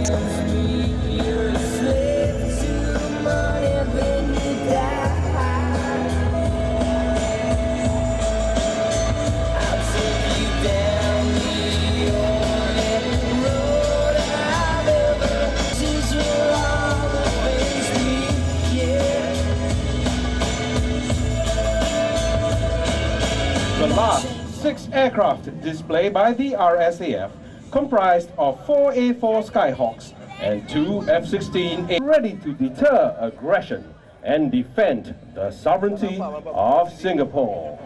The last 6 aircraft displayed by the RSAF comprised of 4 AirForce Skyhawks and 2 F-16A ready to deter aggression and defend the sovereignty of Singapore.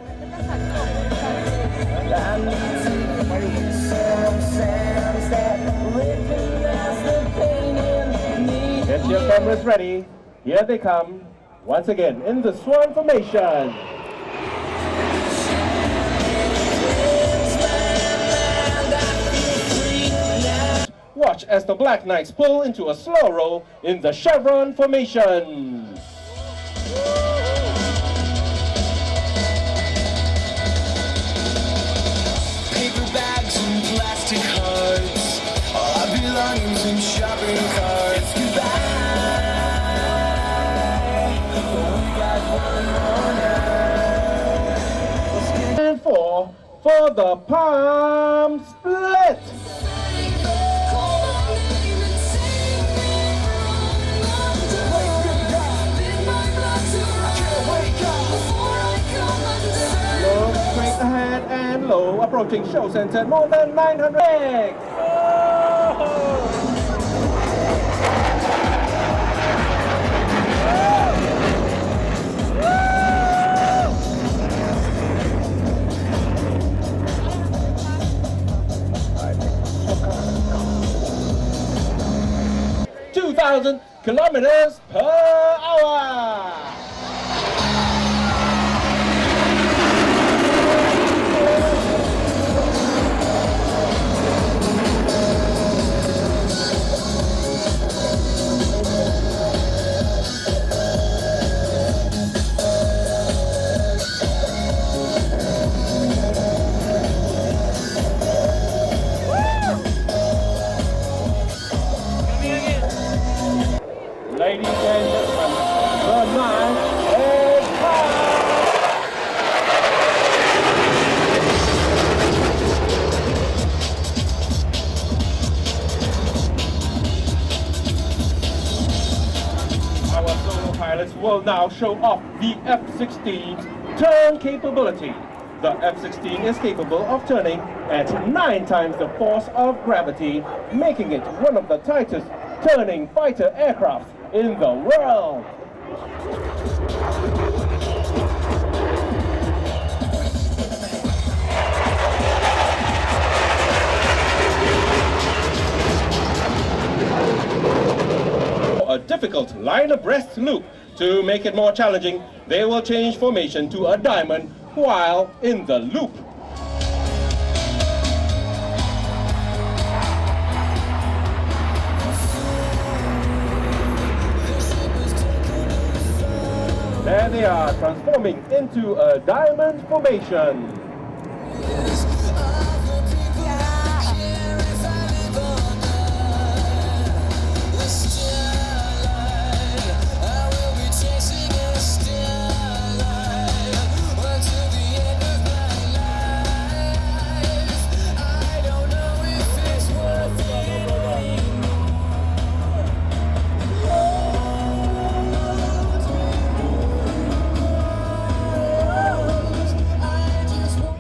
Get your cameras ready. Here they come. Once again in the swan formation. Watch as the Black Knights pull into a slow roll in the chevron formation. Paper bags and plastic hearts, all our belongings in shopping carts. Goodbye. We got one more night. And 4 for the palm split. Ahead and low, approaching show center more than 900 legs. Oh. 2,000 kilometers per hour. Ladies and gentlemen, the 9 is Our solo pilots will now show off the F-16's turn capability. The F-16 is capable of turning at 9 times the force of gravity, making it one of the tightest turning fighter aircraft in the world. A difficult line abreast loop. To make it more challenging, they will change formation to a diamond while in the loop. There they are, transforming into a diamond formation.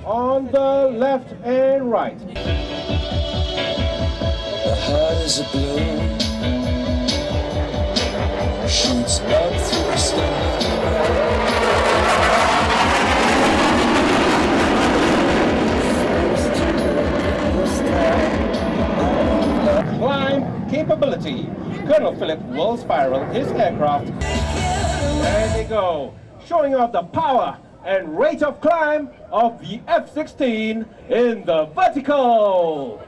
On the left and right. The heart is a balloon, shoots up through the sky. Climb capability. Colonel Philip will spiral his aircraft. There they go, showing off the power and rate of climb of the F-16 in the vertical.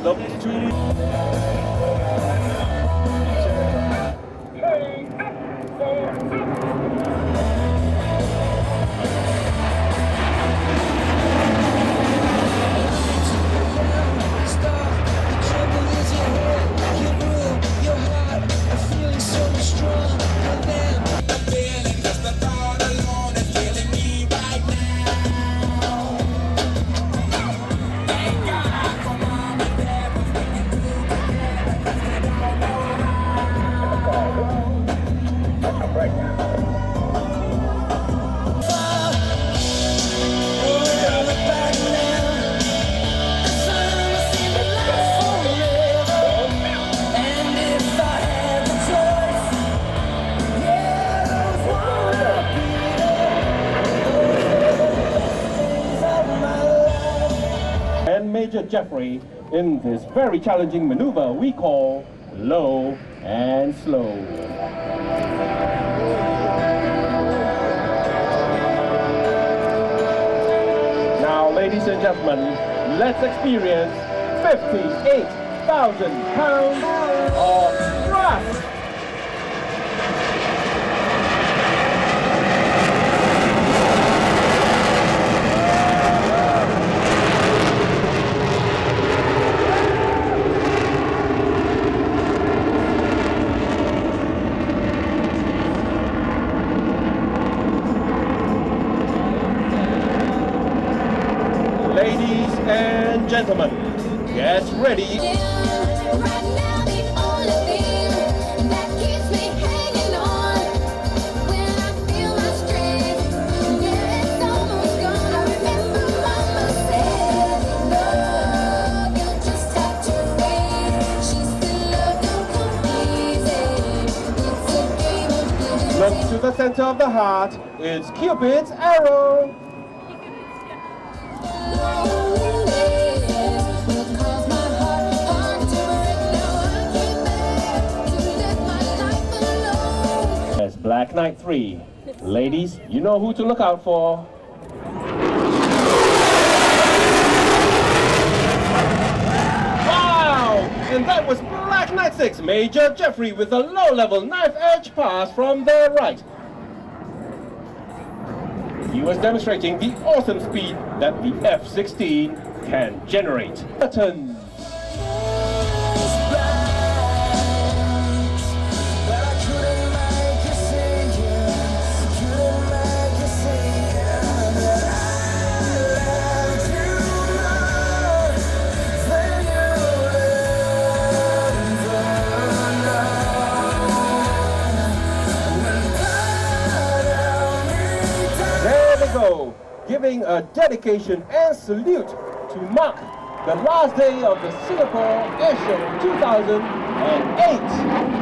The up to... Major Jeffrey in this very challenging maneuver we call low and slow. Now, ladies and gentlemen, let's experience 58,000 pounds of thrust. Ladies and gentlemen, get ready. Look to the center of the heart. It's Cupid's arrow. Black Knight 3. Ladies, you know who to look out for. Wow! And that was Black Knight 6, Major Jeffrey with a low-level knife-edge pass from the right. He was demonstrating the awesome speed that the F-16 can generate. Button. Giving a dedication and salute to mark the last day of the Singapore Air Show 2008.